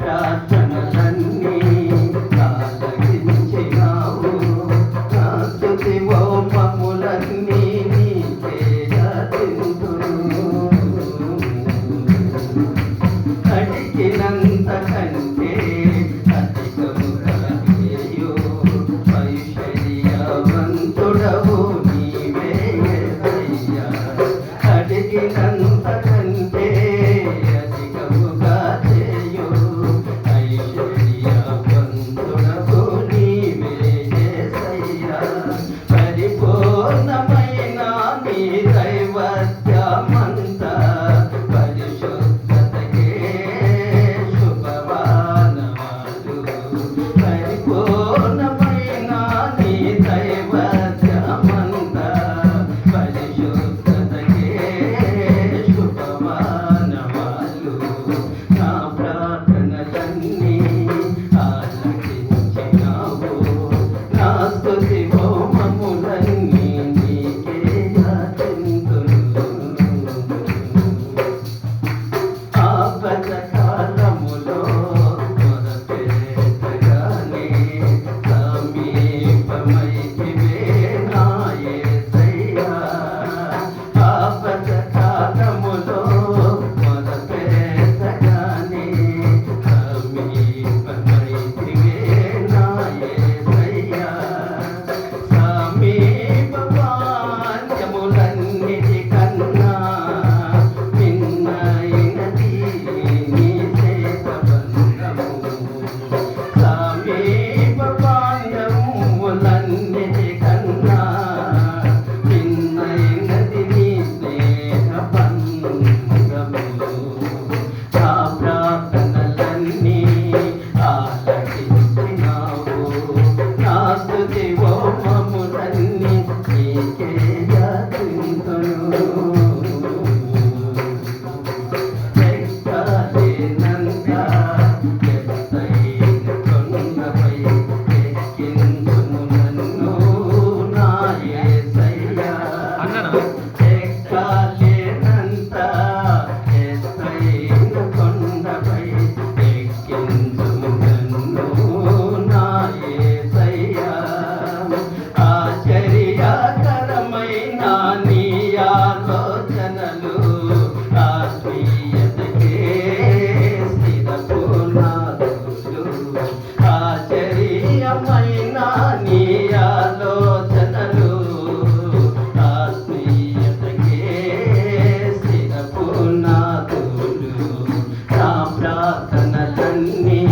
ప్రార్థనలన్నీ ఆలకించినావు. నా స్తుతి ఓపములన్నీ నీకే యాచింతును. అడిగినంత కంటే అధికముగా చేయు ఐశ్వర్యవంతుడవు నీవే యేసయ్యా. అడిగినంత కంటే అధికముగా చేయు ఐశ్వర్యవంతుడవు నీవే యేసయ్యా. పరిపూర్ణమైన నీ దైవత్యమంతా పరిశుద్ధతకే శుభవానవాలు. పరిపూర్ణమైన నీ దైవత్యమంతా పరిశుద్ధతకే శుభవానవాలు. నా ప్రార్థనలన్నీ ఆలకించినావు. నా స్తుతి హోమములన్నీ నీకే యాచింతును. ఆపద కాలములో మొరపెట్టగానే సమీపమైతివే నా యేసయ్యా. ఆపద కాలములో మొరపెట్టగానే సమీపమైతివే నా యేసయ్యా. సమీపవాక్యములన్నిటికన్నా మిన్నైనది నీ సేవబంధము. సమీపవాక్యములన్నిటికన్నా మిన్నైనది నీ స్నేహబంధము. నా ప్రార్థనలన్నీ ఆలకించినావు. నా స్తుతి హోమములన్నీ నీకే యాచింతును. ఎక్కలేనంత ఎత్తైన కొండపై ఎక్కించుము నన్ను నా యేసయ్యా. ఎక్కలేనంత ఎత్తైన కొండపై ఎక్కించుము నన్ను నా యేసయ్యా. ఆశ్చర్యకరమైన నీ ఆలోచనలు ఆత్మీయతకే స్థిరపు నాదులు. ఆశ్చర్యమైన నీ ఆలోచనలు ఆత్మీయతకే స్థిరపు నాదులు. నా ప్రార్థనలన్నీ